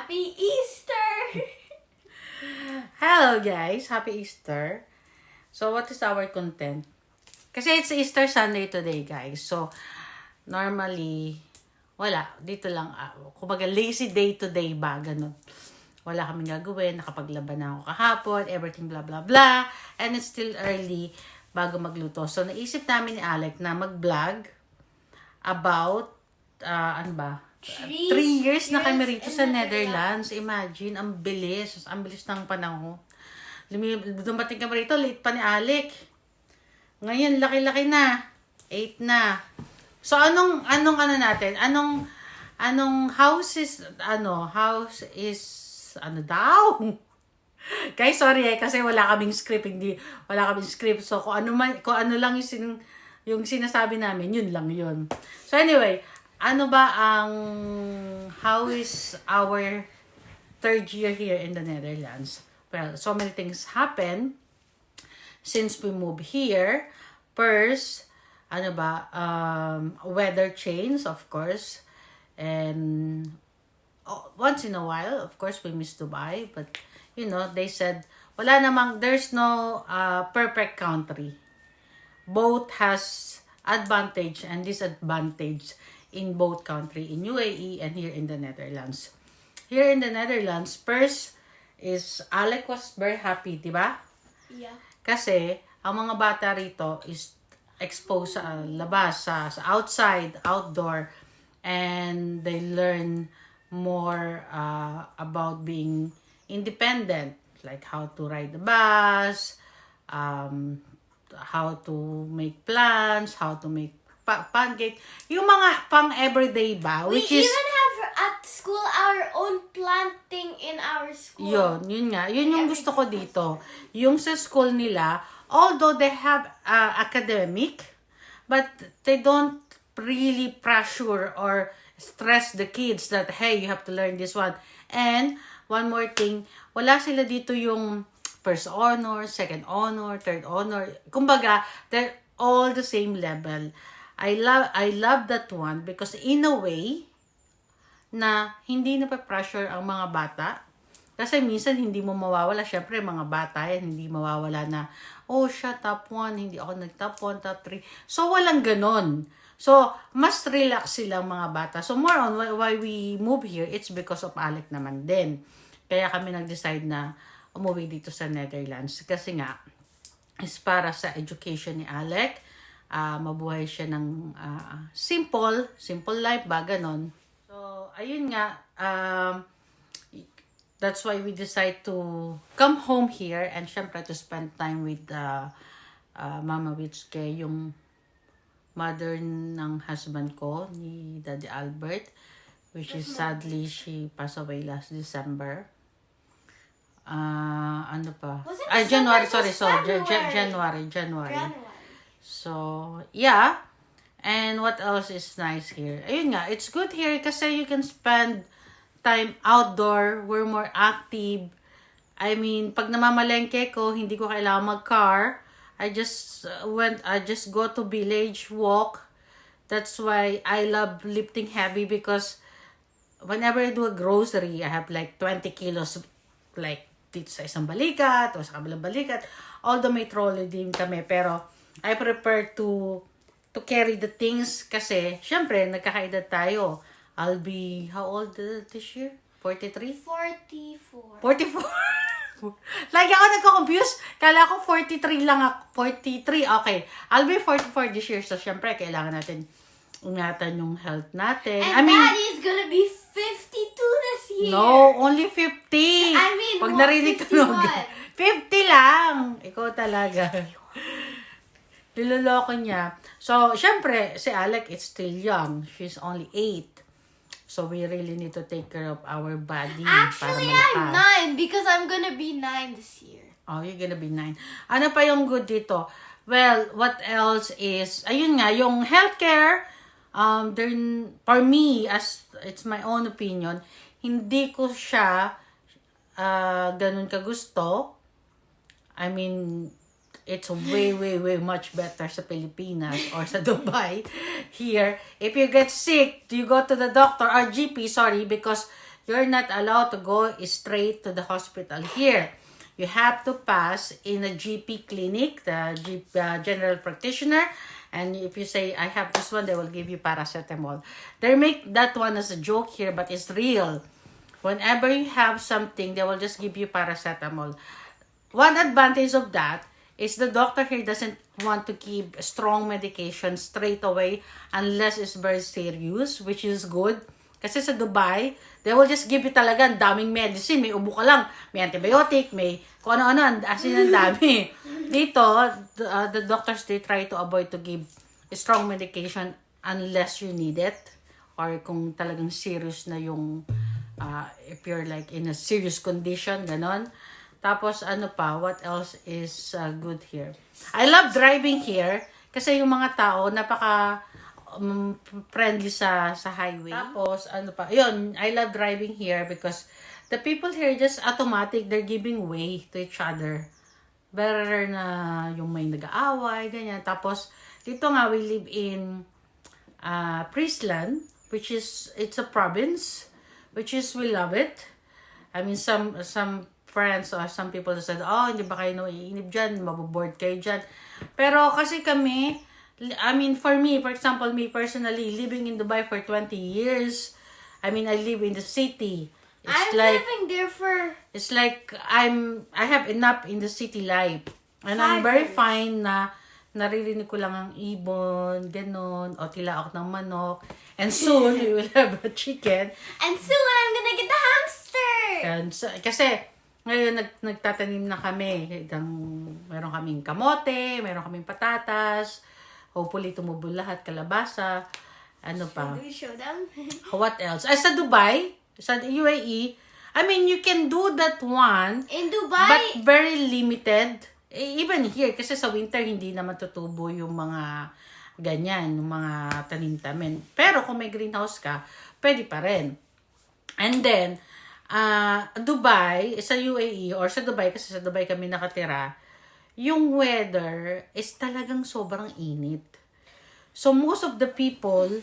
Happy Easter! Hello guys! Happy Easter! So what is our content? Kasi it's Easter Sunday today guys. So normally, wala. Dito lang, kumbaga lazy day today ba, ganun. Wala kaming gagawin, nakapaglaban na ako kahapon, everything blah blah blah. And it's still early bago magluto. So naisip namin ni Alec na mag-vlog about, ano ba? 3 years na kami rito sa Netherlands. Imagine, ang bilis. Ang bilis ng panahon. Dumating kami rito, late pa ni Alec. Ngayon, laki-laki na. 8 na. So, anong natin? House is daw? Guys, sorry kasi wala kaming script. So, kung ano lang yung sinasabi namin, yun lang yun. So, anyway, how is our 3rd year here in the Netherlands? Well, so many things happen since we moved here. First, weather change, of course. And once in a while, of course, we miss Dubai. But, they said, there's no perfect country. Both has advantage and disadvantage in both country, in UAE and here in the Netherlands. Here in the Netherlands, first is Alec was very happy, di ba? Yeah. Kasi ang mga bata rito is exposed sa labas, sa outside, outdoor, and they learn more about being independent, like how to ride the bus, how to make plans, how to make pancake, yung mga pang everyday ba, We which is even have at school our own planting in our school. yun nga, yun yung gusto ko dito. Yung sa school nila, although they have academic, but they don't really pressure or stress the kids that, hey, you have to learn this one. And one more thing, wala sila dito yung first honor, second honor, third honor. Kumbaga, they're all the same level. I love that one because in a way na hindi na pa-pressure ang mga bata. Kasi minsan hindi mo mawawala. Syempre, mga bata yan, hindi mawawala na, oh, siya, top 1, hindi ako nag-top 1, top 3. So, walang ganon. So, mas relax silang mga bata. So, more on why we move here, it's because of Alec naman din. Kaya kami nag-decide na umuwi dito sa Netherlands. Kasi nga, is para sa education ni Alec. Mabuhay siya ng simple life ba, ganon. So, ayun nga, that's why we decide to come home here and syempre to spend time with Mama Witske, yung mother ng husband ko, ni Daddy Albert, which is sadly, she passed away last December. Ano pa? January, sorry. January. So, yeah. And what else is nice here? Ayun nga, it's good here kasi you can spend time outdoor. We're more active. I mean, pag namamalengke ko, hindi ko kailangan mag-car. I just go to village, walk. That's why I love lifting heavy because whenever I do a grocery, I have like 20 kilos like dito sa isang balikat o sa kabilang balikat. Although may trolley din kami, pero I prefer to carry the things kasi, syempre, nagkakaedad tayo. I'll be, how old this year? 43? 44. 44? Lagi ako nagko-confuse. Kala ko 43 lang ako. 43, okay. I'll be 44 this year. So, syempre, kailangan natin ingatan yung health natin. And Daddy's gonna be 52 this year. No, only 50. I mean, pag narinig ko 50 lang. Ikaw talaga. Niloloko niya. So, syempre, si Alec is still young. She's only 8. So, we really need to take care of our body. Actually, para I'm 9 because I'm gonna be 9 this year. Oh, you're gonna be 9. Ano pa yung good dito? Well, what else is, ayun nga, yung healthcare, for me, as it's my own opinion, hindi ko siya ganun kagusto. I mean, it's way, way, way much better sa Pilipinas or sa Dubai. Here, if you get sick, you go to the doctor or GP, sorry, because you're not allowed to go straight to the hospital here. You have to pass in a GP clinic, the general practitioner, and if you say, I have this one, they will give you paracetamol. They make that one as a joke here, but it's real. Whenever you have something, they will just give you paracetamol. One advantage of that is the doctor here doesn't want to give strong medication straight away unless it's very serious, which is good. Kasi sa Dubai, they will just give you talaga ang daming medicine. May ubo ka lang, may antibiotic, may kung ano-ano, as in ang dami. Dito, the doctors, they try to avoid to give strong medication unless you need it. Or kung talagang serious na yung, if you're like in a serious condition, ganon. Tapos, ano pa, what else is good here? I love driving here kasi yung mga tao, napaka friendly sa highway. Tapos, ano pa, yun, I love driving here because the people here just automatic, they're giving way to each other. Better na yung may nag-aaway, ganyan. Tapos, dito nga, we live in Friesland, which is, it's a province, which is, we love it. I mean, some friends or some people said, oh, hindi ba kayo naiinip dyan, maboboard kayo dyan. Pero kasi kami, I mean, for me, for example, me personally, living in Dubai for 20 years, I mean, I live in the city. I'm living there for... It's like, I have enough in the city life. And I'm very fine na naririnig ko lang ang ibon, ganon, o tilaok ng manok. And soon, we will have a chicken. And soon, I'm gonna get the hamster! And so, kasi, ngayon, nagtatanim na kami. Meron kaming kamote, meron kaming patatas. Hopefully, tumubo lahat, kalabasa. Ano pa? Should we show them? What else? Sa Dubai, sa UAE, I mean, you can do that one. In Dubai? But very limited. Even here, kasi sa winter, hindi naman tutubo yung mga ganyan, yung mga tanim-tamin. Pero kung may greenhouse ka, pwede pa rin. And then, Dubai, sa UAE, or sa Dubai, kasi sa Dubai kami nakatira, yung weather is talagang sobrang init. So, most of the people,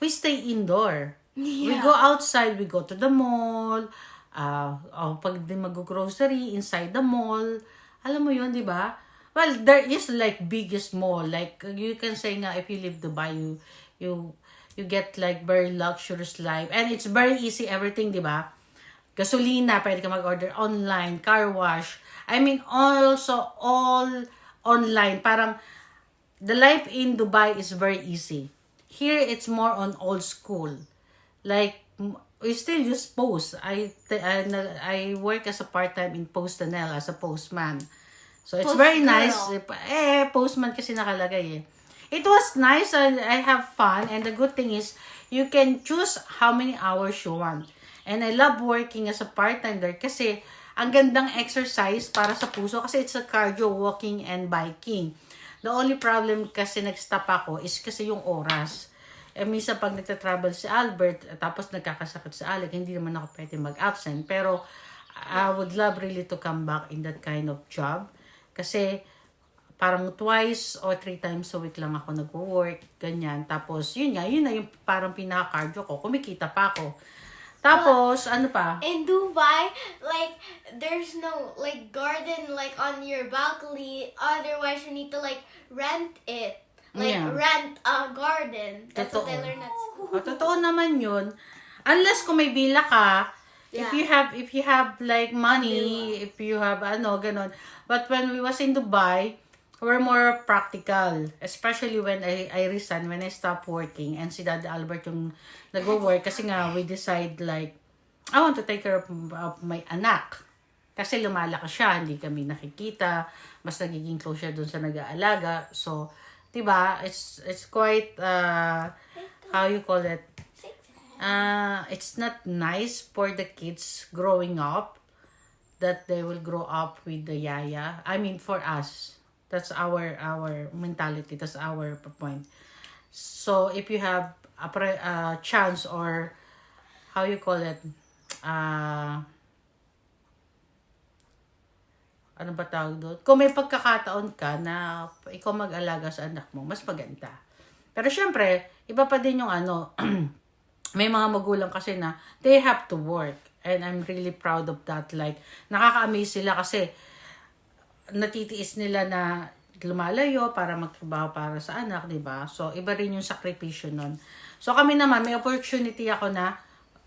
we stay indoor. Yeah. We go outside, we go to the mall, pag mag-grocery, inside the mall. Alam mo yun, di ba? Well, there is like biggest mall. Like, you can say nga, if you live Dubai, you get like very luxurious life. And it's very easy everything, di ba? Gasolina, pwede ka mag-order online, car wash. I mean, also all online. Parang, the life in Dubai is very easy. Here, it's more on old school. Like, we still use post. I work as a part-time in PostNL as a postman. So, it's very nice. Postman kasi nakalagay eh. It was nice and I have fun. And the good thing is, you can choose how many hours you want. And I love working as a part-time there kasi ang gandang exercise para sa puso kasi it's a cardio, walking, and biking. The only problem kasi nag-stop ako is kasi yung oras. Minsan pag nagtatravel si Albert, tapos nagkakasakit si Alec, hindi naman ako pwede mag-absent. Pero I would love really to come back in that kind of job. Kasi parang 2 or 3 times a week lang ako nag-work, ganyan. Tapos yun na yung parang pinaka-cardio ko. Kumikita pa ako. Tapos, ano pa? In Dubai, like, there's no, like, garden, like, on your balcony. Otherwise, you need to, like, rent it. Like, rent a garden. That's what I learned at school. Totoo naman yun. Unless kung may bila ka, if you have, like, money, if you have, ganon. But when we was in Dubai, we're more practical. Especially when I resigned, when I stopped working. And si Dad Albert yung nag-work. Kasi nga, we decide like, I want to take care of my anak. Kasi lumalakas siya, hindi kami nakikita. Mas nagiging close siya dun sa nag-aalaga. So, diba, it's quite, how you call it? It's not nice for the kids growing up that they will grow up with the yaya. I mean, for us. That's our mentality. That's our point. So, if you have a chance or, how you call it, ano ba tawag doon? Kung may pagkakataon ka na ikaw mag-alaga sa anak mo, mas maganda. Pero syempre, iba pa din yung ano, may mga magulang kasi na they have to work. And I'm really proud of that. Like, nakaka-amaze sila kasi natitiis nila na lumalayo para magtrabaho para sa anak, di ba? So, iba rin yung sakripisyo nun. So, kami naman, may opportunity ako na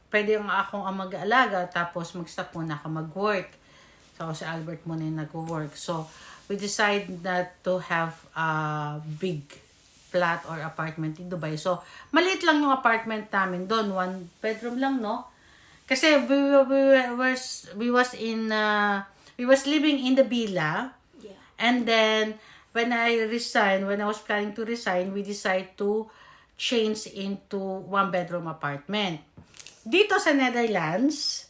pwede akong mag-aalaga tapos mag-stop muna ako mag-work. So, si Albert muna yung nag-work. So, we decided not to have a big flat or apartment in Dubai. So, maliit lang yung apartment namin doon. 1 bedroom lang, no? Kasi we was living in the villa. Yeah. And then, when I was planning to resign, we decided to change into 1 bedroom apartment. Dito sa Netherlands,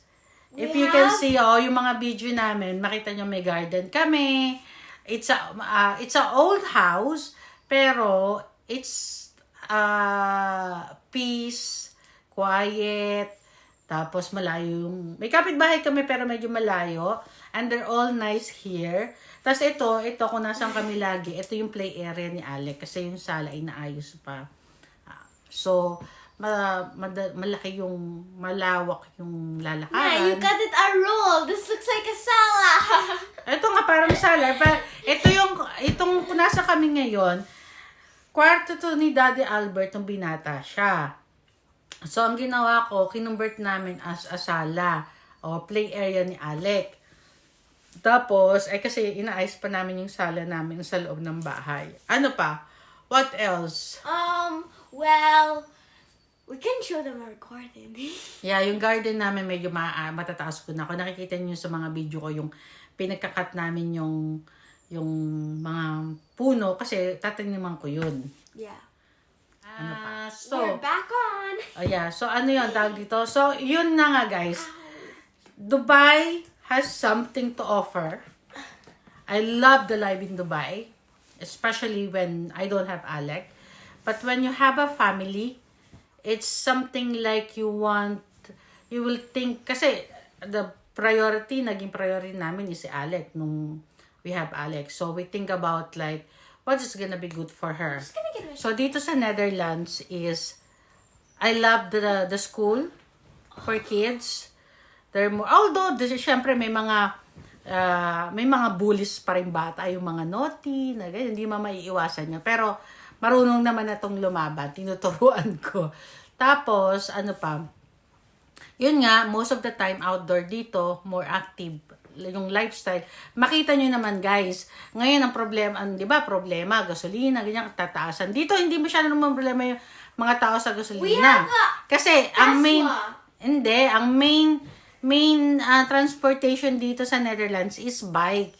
if you can see, yung mga video namin, makita nyo may garden kami. It's a old house, pero it's peace, quiet, tapos malayo yung, may kapitbahay kami pero medyo malayo. And they're all nice here. Tapos ito kung nasaan kami lagi, ito yung play area ni Alec kasi yung sala ay naayos pa. So, malaki yung, malawak yung lalakaran. Yeah, you got it a roll. This looks like a sala. Ito nga parang sala. But itong kung nasa kami ngayon, kwarto to ni Daddy Albert nung binata siya. So, ang ginawa ko, kinumbert namin as a sala o play area ni Alec. Tapos, kasi inaayos pa namin yung sala namin sa loob ng bahay. Ano pa? What else? Well, we can show them our garden. Yeah, yung garden namin medyo matataas ko na. Kung nakikita niyo sa mga video ko, yung pinagkakat namin yung mga puno kasi tataniman ko yun. Yeah. Ano pa? So, We're back on. Oh yeah, so ano yun tawag dito? So, yun na nga guys. Dubai has something to offer. I love the life in Dubai, especially when I don't have Alec. But when you have a family, it's something like you will think, kasi the naging priority namin is si Alec nung we have Alec. So, we think about like, what is gonna be good for her. So, dito sa Netherlands is, I love the school for kids. They're more, although, syempre may mga bullies pa rin bata, yung mga naughty, na ganyan, hindi maiiwasan niya. Pero, marunong naman na itong lumaban, tinuturuan ko. Tapos, ano pa, yun nga, most of the time outdoor dito, more active yung lifestyle. Makita nyo naman guys, ngayon ang problema, di ba, gasolina, ganyan, tataasan. Dito, hindi masyado naman problema yung mga tao sa gasolina. Kasi, ang main transportation dito sa Netherlands is bike.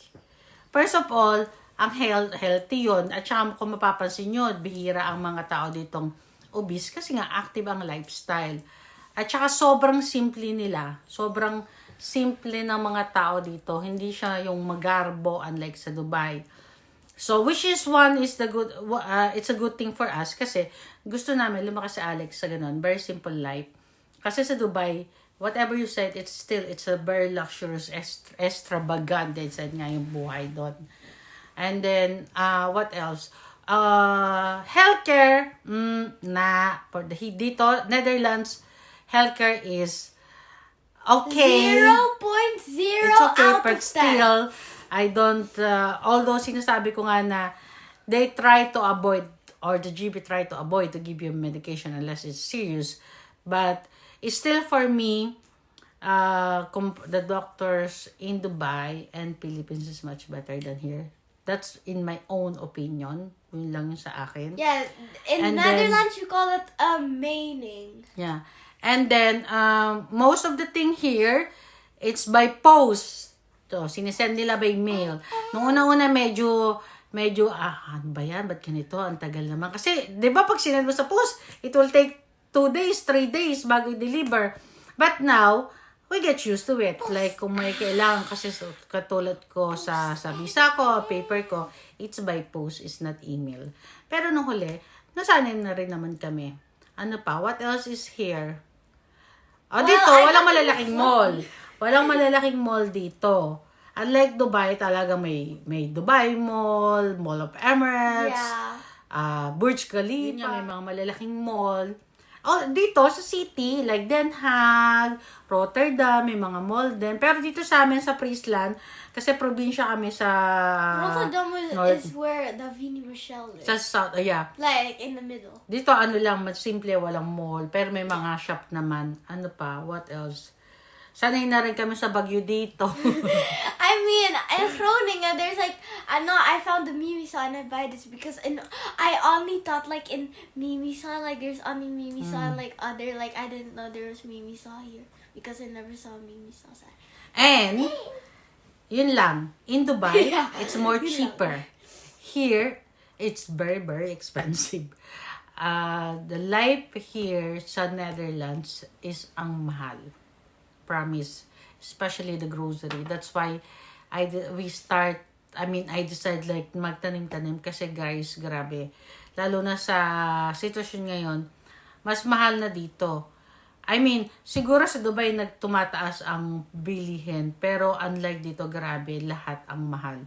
First of all, ang healthy yun. At saka kung mapapansin nyo, bihira ang mga tao ditong obese kasi nga active ang lifestyle. At saka sobrang simple nila. Sobrang simple ng mga tao dito. Hindi siya yung magarbo unlike sa Dubai. So, which is it's a good thing for us kasi gusto namin lumaki si Alex sa ganun. Very simple life. Kasi sa Dubai, whatever you said, it's a very luxurious, extravagant, said nga yung buhay doon. And then, what else? Healthcare, dito, Netherlands, healthcare is okay. 0.0 It's okay, out but of 10. still, I don't, although sinasabi ko nga na they try to avoid, or the GB try to avoid to give you medication unless it's serious, but it's still for me, the doctors in Dubai and Philippines is much better than here. That's in my own opinion. Yun lang yung sa akin. Yeah, in Netherlands you call it a mening. Yeah. And then, most of the thing here, it's by post. So, sinisend nila by mail. Nung una-una, medyo, ano ba yan? Ba't ganito? Ang tagal naman. Kasi, di ba pag sinend mo sa post, it will take 2 days, 3 days bago i-deliver. But now, we get used to it. Like, kung may kailangan, kasi katulad ko sa visa ko, paper ko, it's by post, it's not email. Pero nung huli, nasanay na rin naman kami. Ano pa? What else is here? Dito, walang malalaking mall. Walang malalaking mall dito. Unlike Dubai, talaga may Dubai Mall, Mall of Emirates, Yeah. Burj Khalifa, may mga malalaking mall. Oh, dito sa city, like Den Haag, Rotterdam, may mga mall din. Pero dito sa amin sa Friesland, kasi probinsya kami sa Rotterdam North. is where Davini Rochelle is. Sa south, yeah. Like, in the middle. Dito ano lang, mas simple, walang mall. Pero may mga shop naman. Ano pa? What else? Sanay na rin kami sa Baguio dito. I mean, in Groningen, there's like, I found the Mimisaw and I buy this because I only thought like in Mimisaw, like there's only Mimisaw and like other, like I didn't know there was Mimisaw here because I never saw Mimisaw sign. And, yun lang. In Dubai, it's more cheaper. Here, it's very, very expensive. The life here sa Netherlands is ang mahal. Promise. Especially the grocery. That's why I decided like magtanim-tanim kasi guys, grabe. Lalo na sa sitwasyon ngayon, mas mahal na dito. I mean, siguro sa Dubai nagtumataas ang bilihin, pero unlike dito, grabe, lahat ang mahal.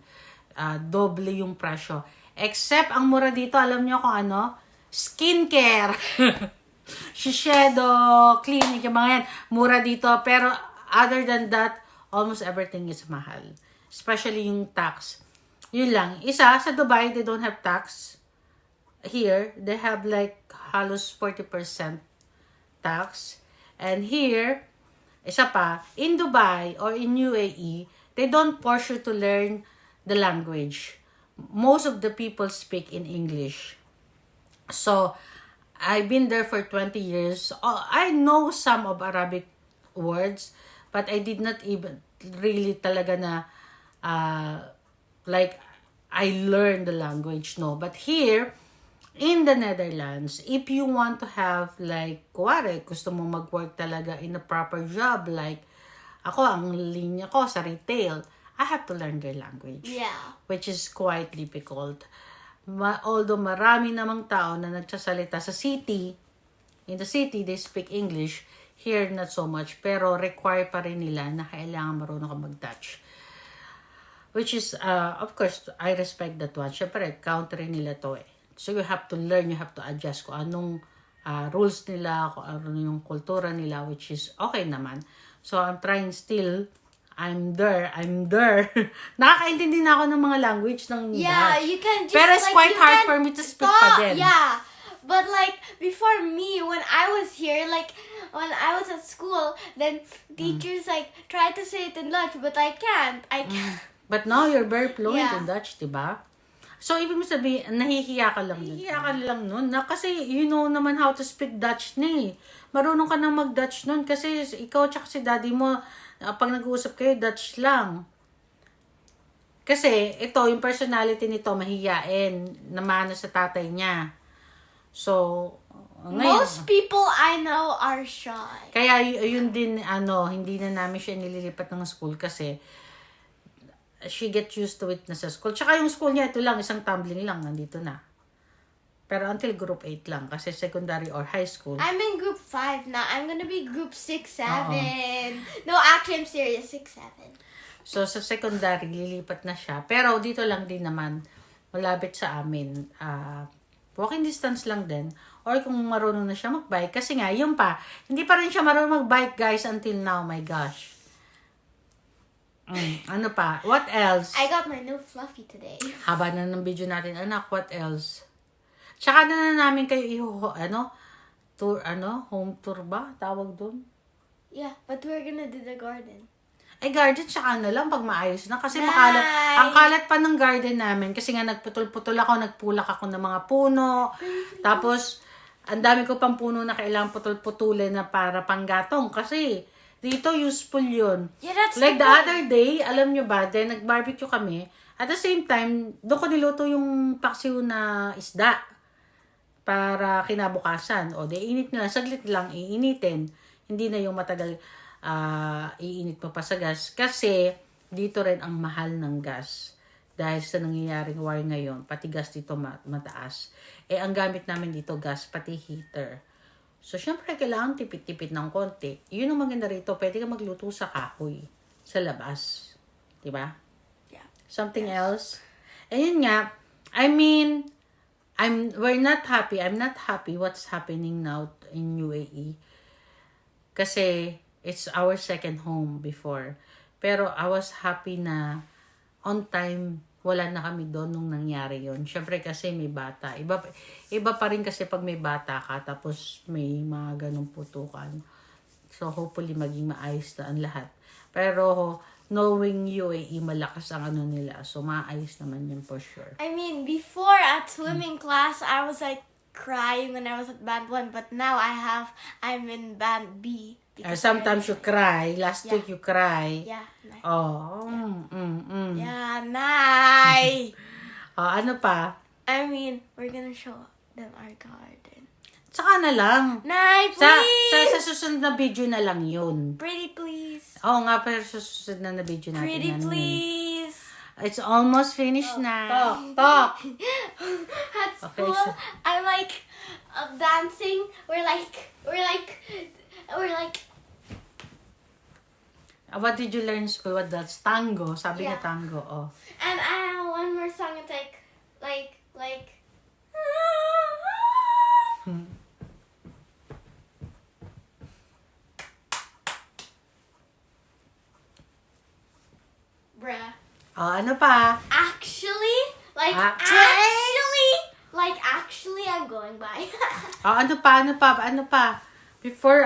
Doble yung presyo. Except, ang mura dito, alam nyo kung ano? Skincare. Shiseido, clinic, yung mga yan. Mura dito. Pero, other than that, almost everything is mahal. Especially yung tax. Yun lang. Isa, sa Dubai, they don't have tax. Here, they have like halos 40% tax. And here, isa pa, in Dubai or in UAE, they don't force you to learn the language. Most of the people speak in English. So, I've been there for 20 years. I know some of Arabic words, but I did not even really talaga na, like, I learned the language, no. But here, in the Netherlands, if you want to have, like, kuwari, gusto mo mag-work talaga in a proper job, like, ako, ang linya ko sa retail, I have to learn their language. Yeah. Which is quite difficult. Although marami namang tao na nagsasalita sa city, in the city, they speak English. Here, not so much. Pero require pa rin nila na kailangan marunong ka mag-Dutch. Which is, of course, I respect that one. Siyempre, country nila to eh. So, you have to learn, you have to adjust kung anong rules nila, kung ano yung kultura nila, which is okay naman. So, I'm trying still. I'm there. Nakakaintindi na ako ng mga language ng Yeah, Dutch. you can just, pero it's like, quite you hard can for me to speak pa din. Yeah. But like before me, when I was here, like when I was at school, then teachers like try to say it in Dutch, but I can't. But now you're very fluent Yeah. in Dutch, diba? So, ibig mo sabihin, nahihiya ka lang nun. Nahihiya ka lang nun. Kasi you know naman how to speak Dutch na eh. Marunong ka na mag-Dutch nun kasi ikaw tsaka si daddy mo, pag nag-uusap kayo, Dutch lang. Kasi, ito, yung personality nito, mahihiyain, namana sa tatay niya. So, ngayon, Most people I know are shy. kaya yun din, hindi na namin siya nililipat ng school kasi she get used to it na sa school. Tsaka yung school niya, ito lang, isang tumbling lang, nandito na. Pero until group 8 lang, kasi secondary or high school. I'm in group 5 now. I'm gonna be group 6, 7. No, actually, I'm serious. 6, 7. So, sa secondary, lilipat na siya. Pero dito lang din naman, malapit sa amin. Walking distance lang din. Or kung marunong na siya mag-bike. Kasi nga, yun pa. Hindi pa rin siya marunong mag-bike, guys, until now. My gosh. Ano pa? What else? I got my new fluffy today. Haba na ng video natin. Anak, what else? Tsaka na namin kayo tour, home tour ba? Tawag doon? Yeah, but we're gonna do the garden. Ay, garden, tsaka lang pag maayos na. Kasi Bye! ang kalat pa ng garden namin. Kasi nga nagputol-putol ako, nagpulak ako ng mga puno. Tapos, ang dami ko pang puno na kailangan putol-putulin na para panggatong. Kasi, dito useful yun. Yeah, that's Like the the point. other day, alam nyo ba, then nag-barbecue kami. At the same time, doon ko niluto yung paksiw na isda para kinabukasan. O, init nila. Saglit lang, iinitin. Hindi na yung matagal iinit mo pa sa gas. Kasi, dito rin ang mahal ng gas. Dahil sa nangyayaring war ngayon, pati gas dito mataas. Ang gamit namin dito, gas, pati heater. So, syempre, kailangan tipid-tipid ng konti. Yun ang maganda rito. Pwede ka magluto sa kahoy. Sa labas. Diba? Yeah. Something else. Ayun nga, I mean, we're not happy. I'm not happy what's happening now in UAE. Kasi, it's our second home before. Pero, I was happy na on time, wala na kami doon nung nangyari yon. Syempre kasi may bata. Iba pa rin kasi pag may bata ka, tapos may mga ganong putukan. So, hopefully, maging maayos na ang lahat. Pero, knowing UAE, malakas ang ano nila. So, maayos naman yun for sure. I mean, before at swimming class, I was like crying when I was at band 1, but now I'm in band B. Sometimes you cry. Last week you cry. Yeah. Nice. Oh. Yeah, nice. Ano pa? I mean, we're gonna show them our garden. Saka na lang. Nice, please. Sa susunod na video na lang yun. Pretty, please. Oo nga, pero sa susunod na video natin. Pretty, please. It's almost finished na. Talk. At Okay, school, so- I'm like dancing. We're like. What did you learn in school? What that's tango. Sabi Yeah. na tango. Oh. And I have one more song. It's like. Bruh. Ano pa? Actually, I'm going by. Ano pa? Before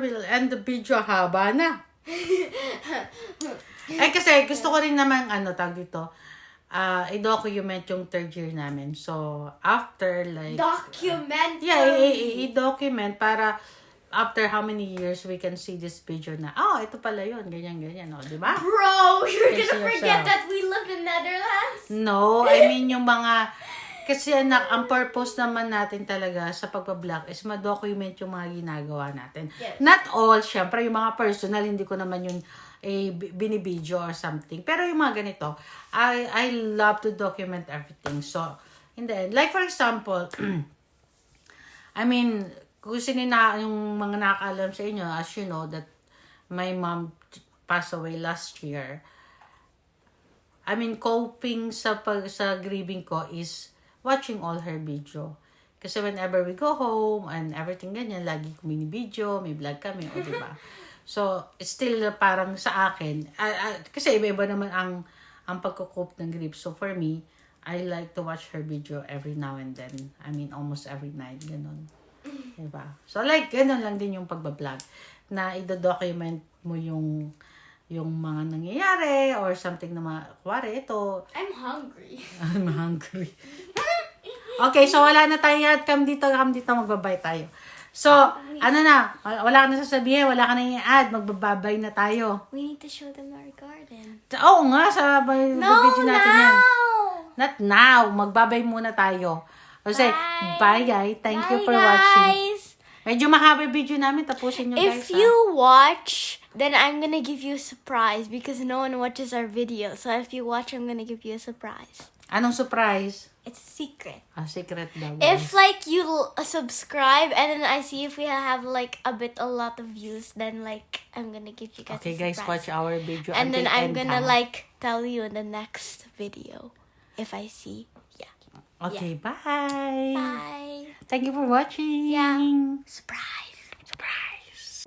we'll end the video, haba na. Kasi gusto ko rin naman, tag dito, i-document yung third year namin. So, after like... Document. Yeah, i-document para after how many years we can see this video na, ito pala yun, ganyan, di ba? Bro, you're Can see gonna forget yourself. that we live in Netherlands? No, I mean yung mga... Kasi ang purpose naman natin talaga sa pagpa-vlog is ma-document yung mga ginagawa natin. Yes. Not all, syempre yung mga personal, hindi ko naman yun binibideo or something. Pero yung mga ganito, I love to document everything. So, in the end, like for example, I mean, kung yung mga nakakaalam sa inyo, as you know, that my mom passed away last year. I mean, coping sa grieving ko is watching all her video. Kasi whenever we go home and everything ganyan, lagi ko mini-video, may vlog kami, o diba? So, it's still parang sa akin, kasi iba-iba naman ang pagko-cope ng grief. So, for me, I like to watch her video every now and then. I mean, almost every night, ganun. Diba? So, like, ganun lang din yung pagbablog. Na i-document mo yung mga nangyayari or something na kuwari, ito. I'm hungry. I'm hungry. Okay, so wala na tayo at come dito, magbabay tayo. So, ano na, wala ka na sasabihin, wala ka na i-add, magbababay na tayo. We need to show them our garden. Oo nga, sa video natin yan. Not now, magbabay muna tayo. Kasi, bye guys, thank you for watching. Medyo mahaba yung video namin, tapusin nyo guys. If you watch, then I'm gonna give you a surprise because no one watches our video. So if you watch, I'm gonna give you a surprise. Anong surprise? It's a secret. Secret daw. If like you subscribe and then I see if we have like a lot of views, then like I'm gonna give you guys Okay a guys, surprise. watch our video And then until I'm end, gonna ha? like tell you in the next video if I see. Yeah. Okay, bye. Bye. Thank you for watching. Yeah. Surprise. Surprise.